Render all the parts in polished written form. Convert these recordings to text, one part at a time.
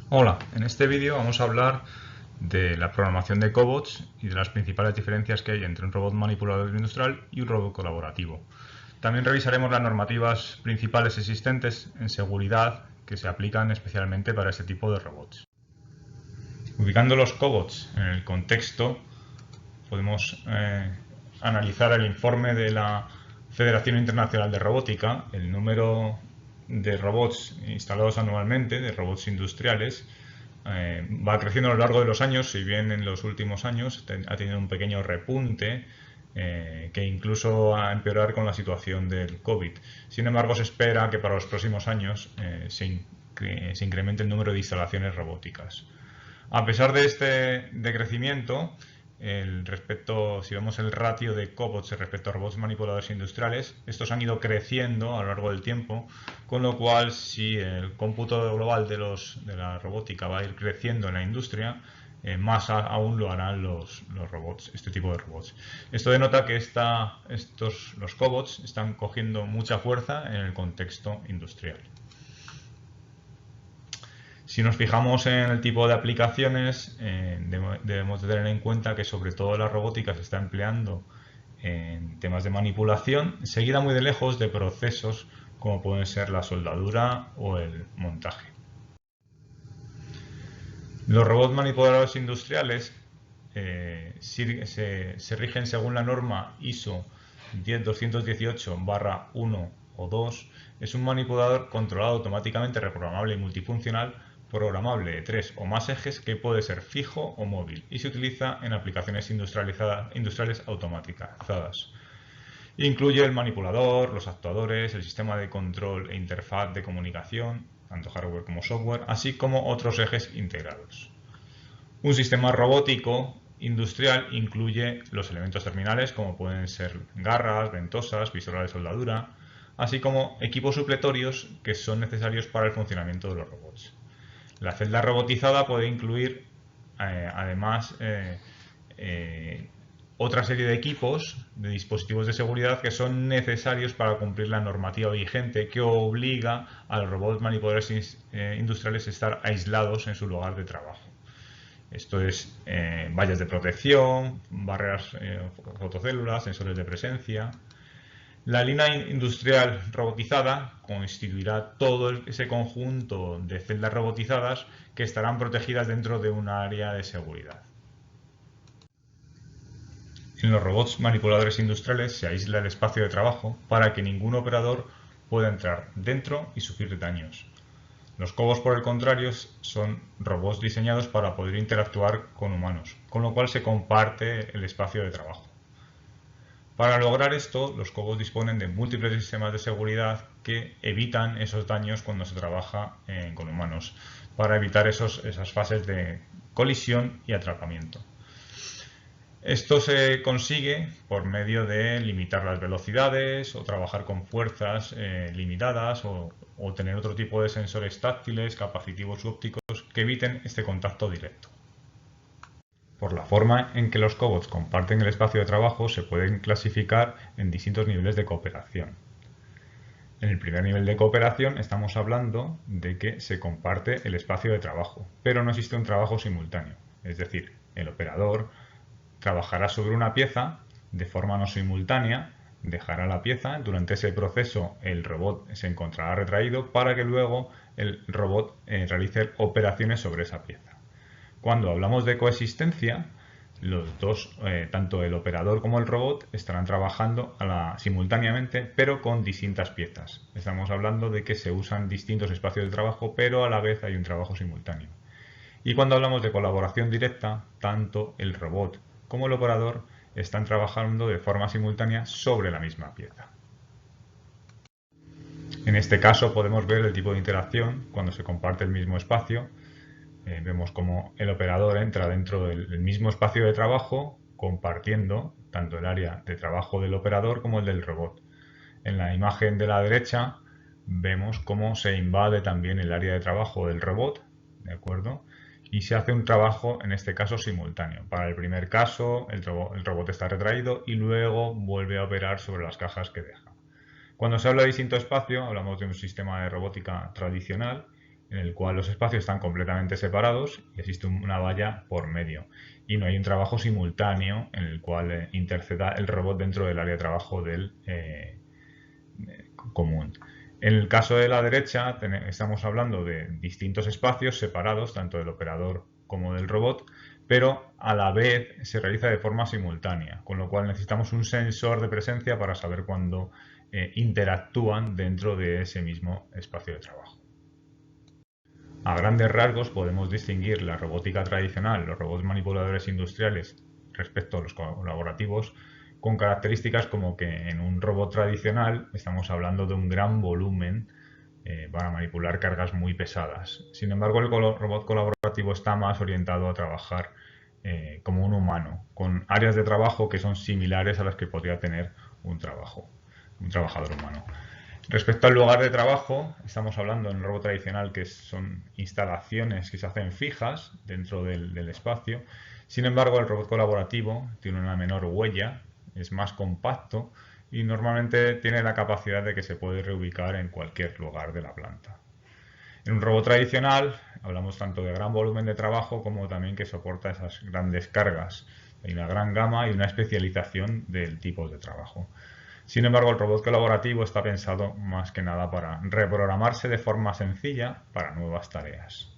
Hola, en este vídeo vamos a hablar de la programación de cobots y de las principales diferencias que hay entre un robot manipulador industrial y un robot colaborativo. También revisaremos las normativas principales existentes en seguridad que se aplican especialmente para este tipo de robots. Ubicando los cobots en el contexto, podemos analizar el informe de la Federación Internacional de Robótica. El número de robots instalados anualmente, de robots industriales, va creciendo a lo largo de los años, si bien en los últimos años ha tenido un pequeño repunte que incluso va a empeorar con la situación del COVID. Sin embargo, se espera que para los próximos años se incremente el número de instalaciones robóticas. A pesar de este decrecimiento, si vemos el ratio de cobots respecto a robots manipuladores industriales, estos han ido creciendo a lo largo del tiempo, con lo cual si el cómputo global de la robótica va a ir creciendo en la industria, más aún lo harán los robots, este tipo de robots. Esto denota que los cobots están cogiendo mucha fuerza en el contexto industrial. Si nos fijamos en el tipo de aplicaciones, debemos de tener en cuenta que sobre todo la robótica se está empleando en temas de manipulación, seguida muy de lejos de procesos como pueden ser la soldadura o el montaje. Los robots manipuladores industriales se rigen según la norma ISO 10218-1 o 2. Es un manipulador controlado automáticamente, reprogramable y multifuncional, programable de 3 o más ejes, que puede ser fijo o móvil y se utiliza en aplicaciones industriales automatizadas. Incluye el manipulador, los actuadores, el sistema de control e interfaz de comunicación, tanto hardware como software, así como otros ejes integrados. Un sistema robótico industrial incluye los elementos terminales, como pueden ser garras, ventosas, pistolas de soldadura, así como equipos supletorios que son necesarios para el funcionamiento de los robots. La celda robotizada puede incluir además otra serie de equipos, de dispositivos de seguridad que son necesarios para cumplir la normativa vigente que obliga a los robots manipuladores industriales a estar aislados en su lugar de trabajo. Esto es vallas de protección, barreras fotocélulas, sensores de presencia. La línea industrial robotizada constituirá todo ese conjunto de celdas robotizadas que estarán protegidas dentro de un área de seguridad. En los robots manipuladores industriales se aísla el espacio de trabajo para que ningún operador pueda entrar dentro y sufrir daños. Los cobots, por el contrario, son robots diseñados para poder interactuar con humanos, con lo cual se comparte el espacio de trabajo. Para lograr esto, los cobots disponen de múltiples sistemas de seguridad que evitan esos daños cuando se trabaja con humanos, para evitar esas fases de colisión y atrapamiento. Esto se consigue por medio de limitar las velocidades o trabajar con fuerzas limitadas o tener otro tipo de sensores táctiles, capacitivos u ópticos que eviten este contacto directo. Por la forma en que los cobots comparten el espacio de trabajo, se pueden clasificar en distintos niveles de cooperación. En el primer nivel de cooperación estamos hablando de que se comparte el espacio de trabajo, pero no existe un trabajo simultáneo. Es decir, el operador trabajará sobre una pieza de forma no simultánea, dejará la pieza, durante ese proceso el robot se encontrará retraído para que luego el robot realice operaciones sobre esa pieza. Cuando hablamos de coexistencia, los dos, tanto el operador como el robot, estarán trabajando simultáneamente, pero con distintas piezas. Estamos hablando de que se usan distintos espacios de trabajo, pero a la vez hay un trabajo simultáneo. Y cuando hablamos de colaboración directa, tanto el robot como el operador están trabajando de forma simultánea sobre la misma pieza. En este caso podemos ver el tipo de interacción cuando se comparte el mismo espacio. Vemos como el operador entra dentro del mismo espacio de trabajo, compartiendo tanto el área de trabajo del operador como el del robot. En la imagen de la derecha vemos cómo se invade también el área de trabajo del robot, ¿de acuerdo? Y se hace un trabajo, en este caso, simultáneo. Para el primer caso, el robot está retraído y luego vuelve a operar sobre las cajas que deja. Cuando se habla de distinto espacio, hablamos de un sistema de robótica tradicional en el cual los espacios están completamente separados y existe una valla por medio. Y no hay un trabajo simultáneo en el cual interceda el robot dentro del área de trabajo del común. En el caso de la derecha estamos hablando de distintos espacios separados, tanto del operador como del robot, pero a la vez se realiza de forma simultánea, con lo cual necesitamos un sensor de presencia para saber cuándo interactúan dentro de ese mismo espacio de trabajo. A grandes rasgos podemos distinguir la robótica tradicional, los robots manipuladores industriales, respecto a los colaborativos, con características como que en un robot tradicional estamos hablando de un gran volumen para manipular cargas muy pesadas. Sin embargo, el robot colaborativo está más orientado a trabajar como un humano, con áreas de trabajo que son similares a las que podría tener un trabajador humano. Respecto al lugar de trabajo, estamos hablando en el robot tradicional que son instalaciones que se hacen fijas dentro del espacio. Sin embargo, el robot colaborativo tiene una menor huella, es más compacto y normalmente tiene la capacidad de que se puede reubicar en cualquier lugar de la planta. En un robot tradicional hablamos tanto de gran volumen de trabajo como también que soporta esas grandes cargas. Hay una gran gama y una especialización del tipo de trabajo. Sin embargo, el robot colaborativo está pensado más que nada para reprogramarse de forma sencilla para nuevas tareas.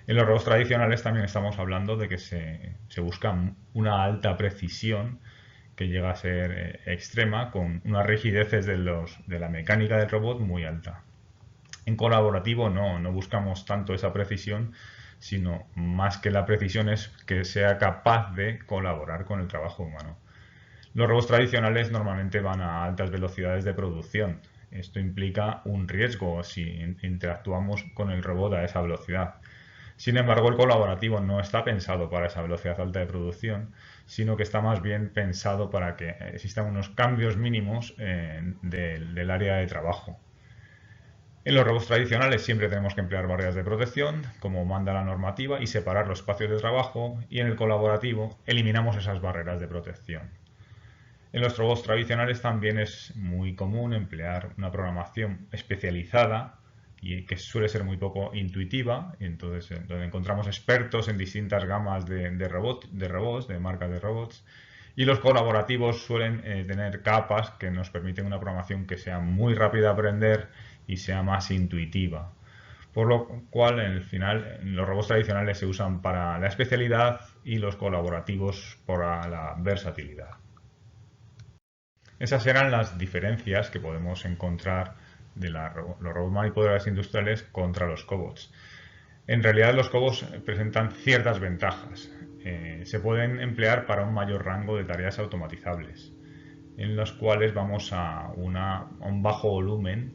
En los robots tradicionales también estamos hablando de que se busca una alta precisión que llega a ser extrema, con unas rigideces de la mecánica del robot muy alta. En colaborativo no buscamos tanto esa precisión, sino más que la precisión es que sea capaz de colaborar con el trabajo humano. Los robots tradicionales normalmente van a altas velocidades de producción. Esto implica un riesgo si interactuamos con el robot a esa velocidad. Sin embargo, el colaborativo no está pensado para esa velocidad alta de producción, sino que está más bien pensado para que existan unos cambios mínimos del área de trabajo. En los robots tradicionales siempre tenemos que emplear barreras de protección, como manda la normativa, y separar los espacios de trabajo, y en el colaborativo eliminamos esas barreras de protección. En los robots tradicionales también es muy común emplear una programación especializada y que suele ser muy poco intuitiva, y entonces donde encontramos expertos en distintas gamas de robots, de marcas de robots, y los colaborativos suelen tener capas que nos permiten una programación que sea muy rápida de aprender y sea más intuitiva. Por lo cual, en el final, los robots tradicionales se usan para la especialidad y los colaborativos para la versatilidad. Esas eran las diferencias que podemos encontrar de los robots manipuladores industriales contra los cobots. En realidad los cobots presentan ciertas ventajas. Se pueden emplear para un mayor rango de tareas automatizables, en las cuales vamos a un bajo volumen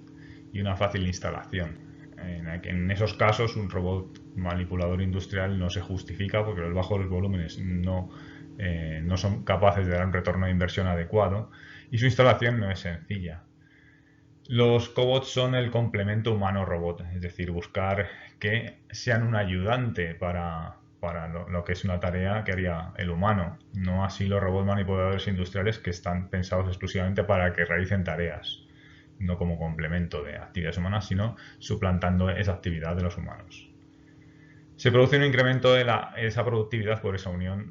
y una fácil instalación. En esos casos un robot manipulador industrial no se justifica porque los bajos volúmenes no son capaces de dar un retorno de inversión adecuado y su instalación no es sencilla. Los cobots son el complemento humano-robot, es decir, buscar que sean un ayudante para lo que es una tarea que haría el humano, no así los robots manipuladores industriales que están pensados exclusivamente para que realicen tareas, no como complemento de actividades humanas, sino suplantando esa actividad de los humanos. Se produce un incremento de esa productividad por esa unión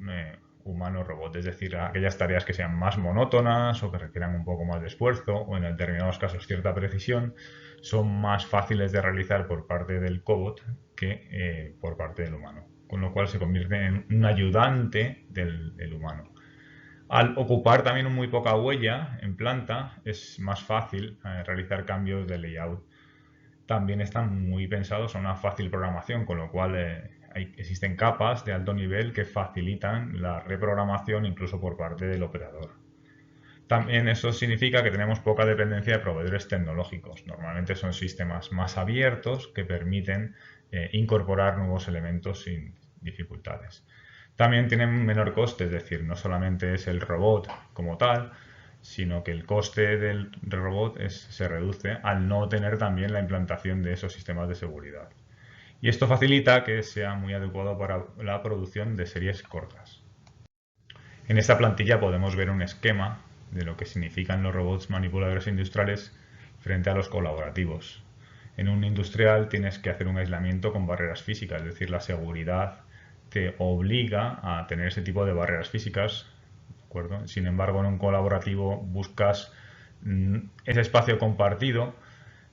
humano-robot, es decir, aquellas tareas que sean más monótonas o que requieran un poco más de esfuerzo o en determinados casos cierta precisión, son más fáciles de realizar por parte del cobot que por parte del humano, con lo cual se convierte en un ayudante del humano. Al ocupar también muy poca huella en planta, es más fácil realizar cambios de layout. También están muy pensados a una fácil programación, con lo cual existen capas de alto nivel que facilitan la reprogramación incluso por parte del operador. También eso significa que tenemos poca dependencia de proveedores tecnológicos. Normalmente son sistemas más abiertos que permiten incorporar nuevos elementos sin dificultades. También tienen un menor coste, es decir, no solamente es el robot como tal, sino que el coste del robot se reduce al no tener también la implantación de esos sistemas de seguridad. Y esto facilita que sea muy adecuado para la producción de series cortas. En esta plantilla podemos ver un esquema de lo que significan los robots manipuladores industriales frente a los colaborativos. En un industrial tienes que hacer un aislamiento con barreras físicas, es decir, la seguridad te obliga a tener ese tipo de barreras físicas, ¿de acuerdo? Sin embargo, en un colaborativo buscas ese espacio compartido.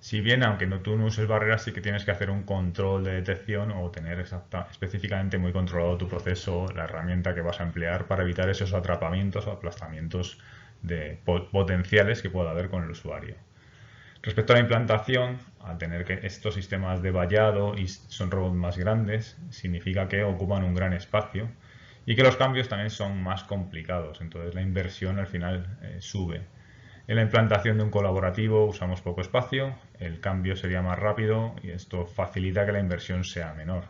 Si bien, aunque tú no uses barreras, sí que tienes que hacer un control de detección o tener específicamente muy controlado tu proceso, la herramienta que vas a emplear para evitar esos atrapamientos o aplastamientos potenciales que pueda haber con el usuario. Respecto a la implantación, al tener que estos sistemas de vallado y son robots más grandes, significa que ocupan un gran espacio y que los cambios también son más complicados, entonces la inversión al final sube. En la implantación de un colaborativo usamos poco espacio, el cambio sería más rápido y esto facilita que la inversión sea menor.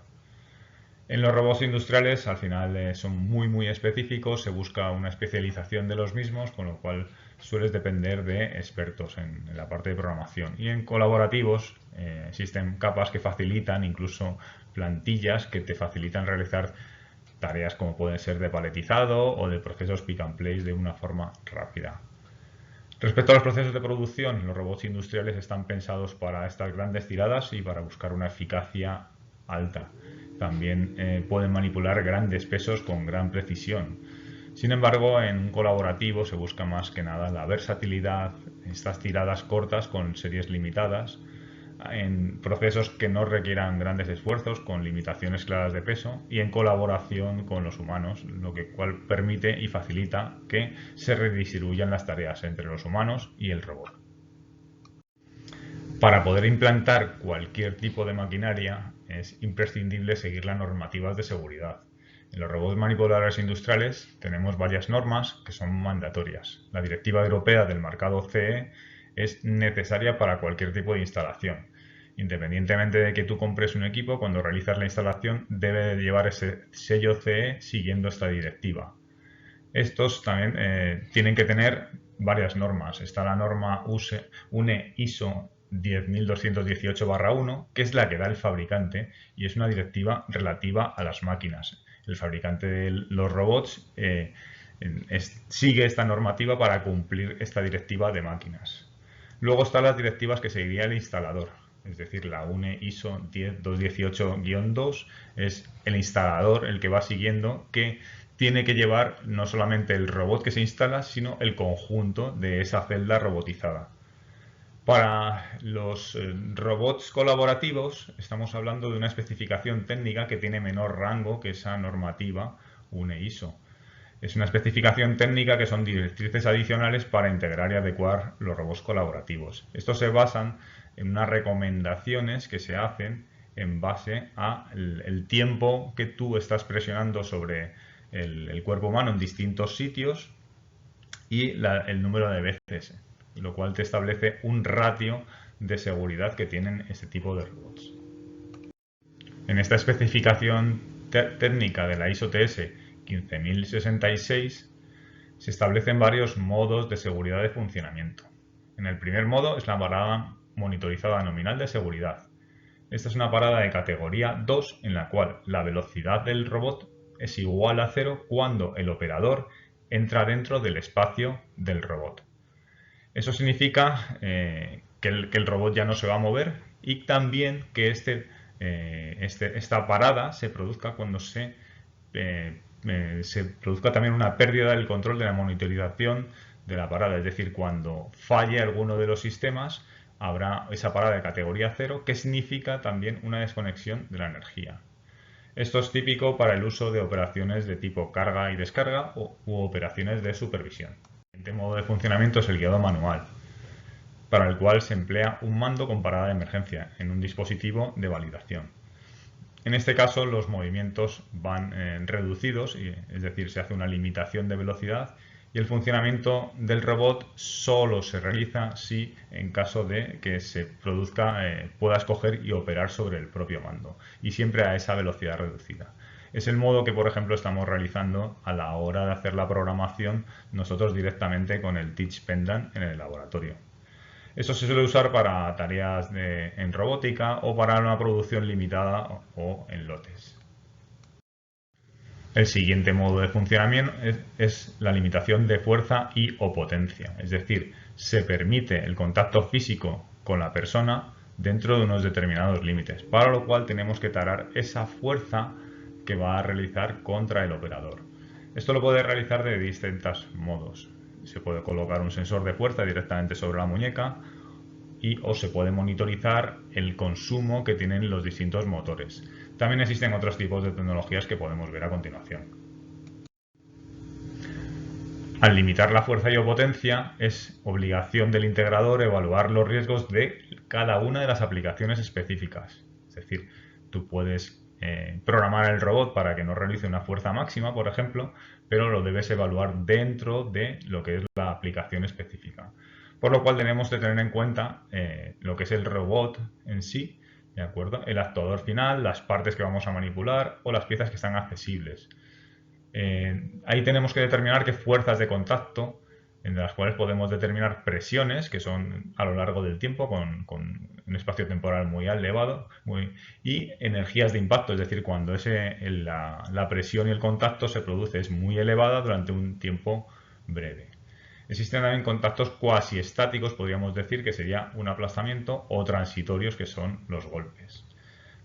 En los robots industriales al final son muy específicos, se busca una especialización de los mismos, con lo cual sueles depender de expertos en la parte de programación. Y en colaborativos existen capas que facilitan, incluso plantillas que te facilitan realizar tareas como pueden ser de paletizado o de procesos pick and place de una forma rápida. Respecto a los procesos de producción, los robots industriales están pensados para estas grandes tiradas y para buscar una eficacia alta. También pueden manipular grandes pesos con gran precisión. Sin embargo, en un colaborativo se busca más que nada la versatilidad, estas tiradas cortas con series limitadas, en procesos que no requieran grandes esfuerzos, con limitaciones claras de peso y en colaboración con los humanos, lo que cual permite y facilita que se redistribuyan las tareas entre los humanos y el robot. Para poder implantar cualquier tipo de maquinaria es imprescindible seguir las normativas de seguridad. En los robots manipuladores industriales tenemos varias normas que son mandatorias. La Directiva Europea del Marcado CE es necesaria para cualquier tipo de instalación. Independientemente de que tú compres un equipo, cuando realizas la instalación debe de llevar ese sello CE siguiendo esta directiva. Estos también tienen que tener varias normas. Está la norma UNE ISO 10218/1, que es la que da el fabricante y es una directiva relativa a las máquinas. El fabricante de los robots sigue esta normativa para cumplir esta directiva de máquinas. Luego están las directivas que seguiría el instalador, es decir, la UNE ISO 10218-2 es el instalador el que va siguiendo que tiene que llevar no solamente el robot que se instala, sino el conjunto de esa celda robotizada. Para los robots colaborativos estamos hablando de una especificación técnica que tiene menor rango que esa normativa UNE ISO. Es una especificación técnica que son directrices adicionales para integrar y adecuar los robots colaborativos. Estos se basan en unas recomendaciones que se hacen en base al tiempo que tú estás presionando sobre el cuerpo humano en distintos sitios y el número de veces, lo cual te establece un ratio de seguridad que tienen este tipo de robots. En esta especificación técnica de la ISO TS 15066 se establecen varios modos de seguridad de funcionamiento. En el primer modo es la parada monitorizada nominal de seguridad. Esta es una parada de categoría 2 en la cual la velocidad del robot es igual a 0 cuando el operador entra dentro del espacio del robot. Eso significa que el robot ya no se va a mover y también que esta parada se produzca cuando se produzca también una pérdida del control de la monitorización de la parada, es decir, cuando falle alguno de los sistemas habrá esa parada de categoría 0 que significa también una desconexión de la energía. Esto es típico para el uso de operaciones de tipo carga y descarga u operaciones de supervisión. El siguiente modo de funcionamiento es el guiado manual, para el cual se emplea un mando con parada de emergencia en un dispositivo de validación. En este caso los movimientos van reducidos, es decir, se hace una limitación de velocidad y el funcionamiento del robot solo se realiza si en caso de que se produzca, puedas coger y operar sobre el propio mando y siempre a esa velocidad reducida. Es el modo que, por ejemplo, estamos realizando a la hora de hacer la programación nosotros directamente con el Teach Pendant en el laboratorio. Esto se suele usar para tareas en robótica o para una producción limitada o en lotes. El siguiente modo de funcionamiento es la limitación de fuerza y o potencia, es decir, se permite el contacto físico con la persona dentro de unos determinados límites, para lo cual tenemos que tarar esa fuerza que va a realizar contra el operador. Esto lo puede realizar de distintos modos. Se puede colocar un sensor de fuerza directamente sobre la muñeca o se puede monitorizar el consumo que tienen los distintos motores. También existen otros tipos de tecnologías que podemos ver a continuación. Al limitar la fuerza y o potencia, es obligación del integrador evaluar los riesgos de cada una de las aplicaciones específicas. Es decir, tú puedes programar el robot para que no realice una fuerza máxima, por ejemplo, pero lo debes evaluar dentro de lo que es la aplicación específica. Por lo cual tenemos que tener en cuenta lo que es el robot en sí, ¿de acuerdo? El actuador final, las partes que vamos a manipular o las piezas que están accesibles. Ahí tenemos que determinar qué fuerzas de contacto, en las cuales podemos determinar presiones, que son a lo largo del tiempo, con un espacio temporal muy elevado, y energías de impacto, es decir, cuando la presión y el contacto se produce es muy elevada durante un tiempo breve. Existen también contactos cuasi estáticos, podríamos decir, que sería un aplastamiento, o transitorios, que son los golpes.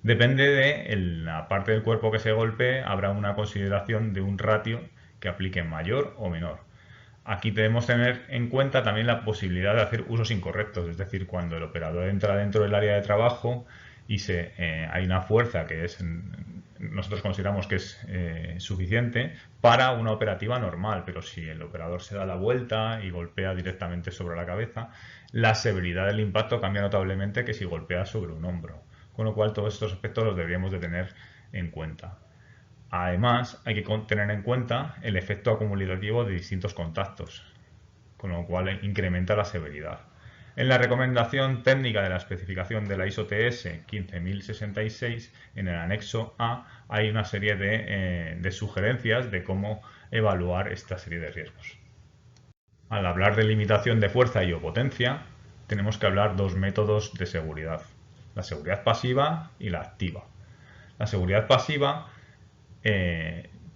Depende de la parte del cuerpo que se golpee, habrá una consideración de un ratio que aplique mayor o menor. Aquí debemos tener en cuenta también la posibilidad de hacer usos incorrectos, es decir, cuando el operador entra dentro del área de trabajo y hay una fuerza que nosotros consideramos que es suficiente para una operativa normal, pero si el operador se da la vuelta y golpea directamente sobre la cabeza, la severidad del impacto cambia notablemente que si golpea sobre un hombro. Con lo cual todos estos aspectos los deberíamos de tener en cuenta. Además, hay que tener en cuenta el efecto acumulativo de distintos contactos, con lo cual incrementa la severidad. En la recomendación técnica de la especificación de la ISO TS 15066, en el anexo A, hay una serie de sugerencias de cómo evaluar esta serie de riesgos. Al hablar de limitación de fuerza y o potencia, tenemos que hablar dos métodos de seguridad: la seguridad pasiva y la activa. La seguridad pasiva,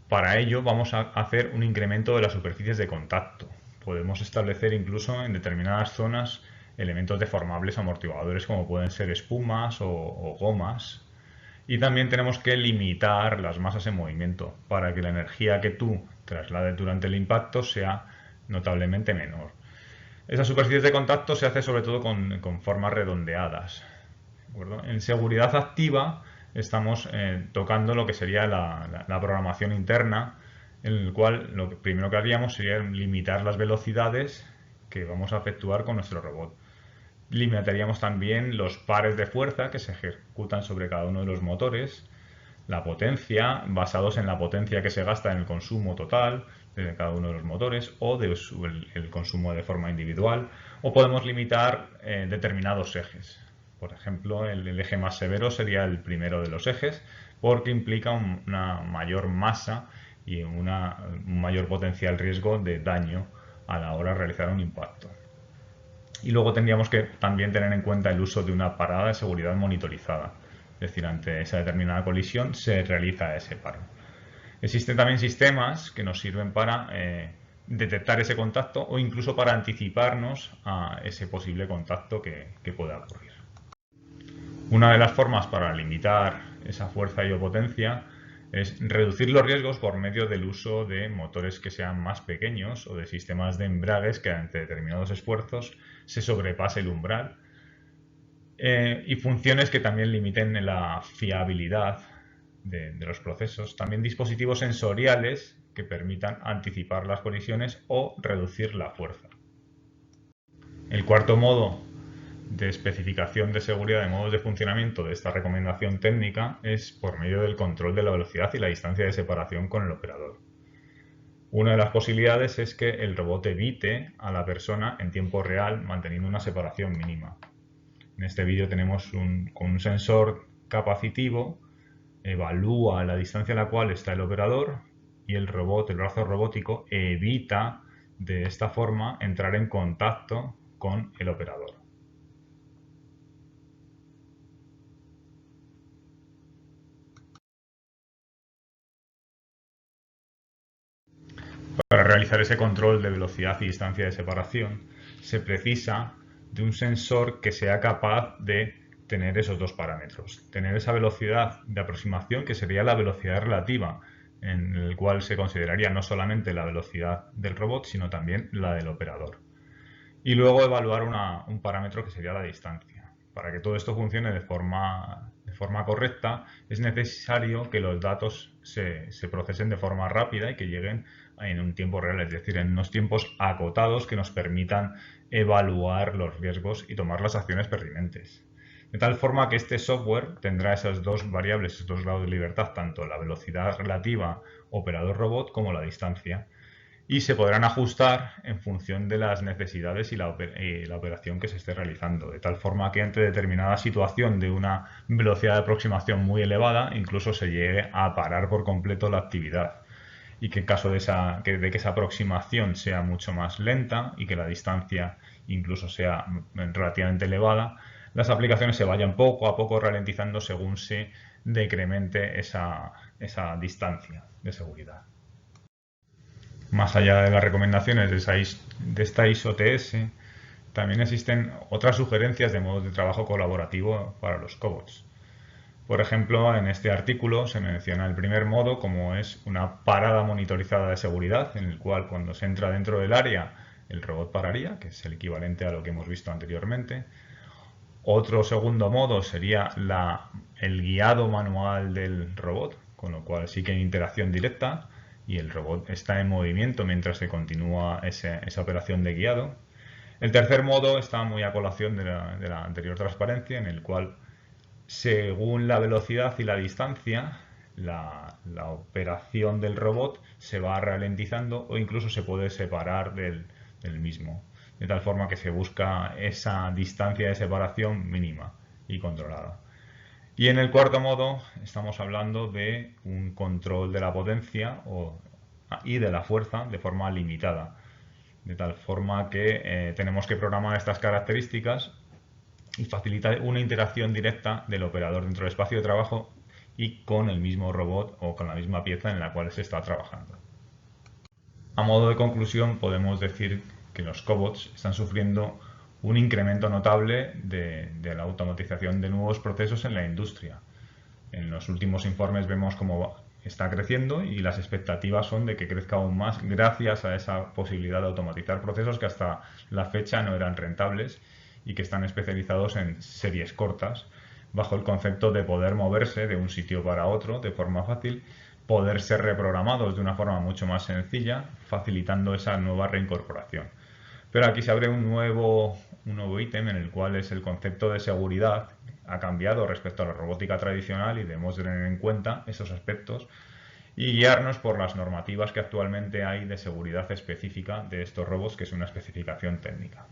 para ello vamos a hacer un incremento de las superficies de contacto. Podemos establecer incluso en determinadas zonas elementos deformables amortiguadores, como pueden ser espumas o gomas. Y también tenemos que limitar las masas en movimiento para que la energía que tú traslades durante el impacto sea notablemente menor. Esas superficies de contacto se hace sobre todo con formas redondeadas. En seguridad activa estamos tocando lo que sería la programación interna, en el cual lo primero que haríamos sería limitar las velocidades que vamos a efectuar con nuestro robot. Limitaríamos también los pares de fuerza que se ejecutan sobre cada uno de los motores, la potencia, basados en la potencia que se gasta en el consumo total de cada uno de los motores, o el consumo de forma individual, o podemos limitar determinados ejes. Por ejemplo, el eje más severo sería el primero de los ejes, porque implica una mayor masa y un mayor potencial riesgo de daño a la hora de realizar un impacto. Y luego tendríamos que también tener en cuenta el uso de una parada de seguridad monitorizada. Es decir, ante esa determinada colisión se realiza ese paro. Existen también sistemas que nos sirven para detectar ese contacto o incluso para anticiparnos a ese posible contacto que pueda ocurrir. Una de las formas para limitar esa fuerza y o potencia es reducir los riesgos por medio del uso de motores que sean más pequeños o de sistemas de embragues que ante determinados esfuerzos se sobrepase el umbral, y funciones que también limiten la fiabilidad de los procesos. También dispositivos sensoriales que permitan anticipar las colisiones o reducir la fuerza. El cuarto modo de especificación de seguridad de modos de funcionamiento de esta recomendación técnica es por medio del control de la velocidad y la distancia de separación con el operador. Una de las posibilidades es que el robot evite a la persona en tiempo real manteniendo una separación mínima. En este vídeo tenemos con un sensor capacitivo, evalúa la distancia a la cual está el operador y el brazo robótico evita de esta forma entrar en contacto con el operador. Para realizar ese control de velocidad y distancia de separación se precisa de un sensor que sea capaz de tener esos dos parámetros. Tener esa velocidad de aproximación, que sería la velocidad relativa, en el cual se consideraría no solamente la velocidad del robot, sino también la del operador. Y luego evaluar un parámetro que sería la distancia. Para que todo esto funcione de forma correcta, es necesario que los datos se procesen de forma rápida y que lleguen en un tiempo real, es decir, en unos tiempos acotados que nos permitan evaluar los riesgos y tomar las acciones pertinentes. De tal forma que este software tendrá esas dos variables, esos dos grados de libertad, tanto la velocidad relativa operador-robot como la distancia, y se podrán ajustar en función de las necesidades y la operación que se esté realizando, de tal forma que ante determinada situación de una velocidad de aproximación muy elevada, incluso se llegue a parar por completo la actividad, y que en caso de que esa aproximación sea mucho más lenta y que la distancia incluso sea relativamente elevada, las aplicaciones se vayan poco a poco ralentizando según se decremente esa distancia de seguridad. Más allá de las recomendaciones de esta ISO TS, también existen otras sugerencias de modos de trabajo colaborativo para los cobots. Por ejemplo, en este artículo se menciona el primer modo como es una parada monitorizada de seguridad, en el cual cuando se entra dentro del área el robot pararía, que es el equivalente a lo que hemos visto anteriormente. Otro segundo modo sería el guiado manual del robot, con lo cual sí que hay interacción directa y el robot está en movimiento mientras se continúa esa operación de guiado. El tercer modo está muy a colación de la anterior transparencia, en el cual, según la velocidad y la distancia, la operación del robot se va ralentizando o incluso se puede separar del mismo, de tal forma que se busca esa distancia de separación mínima y controlada. Y en el cuarto modo estamos hablando de un control de la potencia y de la fuerza de forma limitada, de tal forma que tenemos que programar estas características y facilitar una interacción directa del operador dentro del espacio de trabajo y con el mismo robot o con la misma pieza en la cual se está trabajando. A modo de conclusión, podemos decir que los cobots están sufriendo un incremento notable de la automatización de nuevos procesos en la industria. En los últimos informes vemos cómo está creciendo y las expectativas son de que crezca aún más gracias a esa posibilidad de automatizar procesos que hasta la fecha no eran rentables y que están especializados en series cortas, bajo el concepto de poder moverse de un sitio para otro de forma fácil, poder ser reprogramados de una forma mucho más sencilla, facilitando esa nueva reincorporación. Pero aquí se abre un nuevo ítem en el cual es el concepto de seguridad ha cambiado respecto a la robótica tradicional y debemos tener en cuenta esos aspectos y guiarnos por las normativas que actualmente hay de seguridad específica de estos robots, que es una especificación técnica.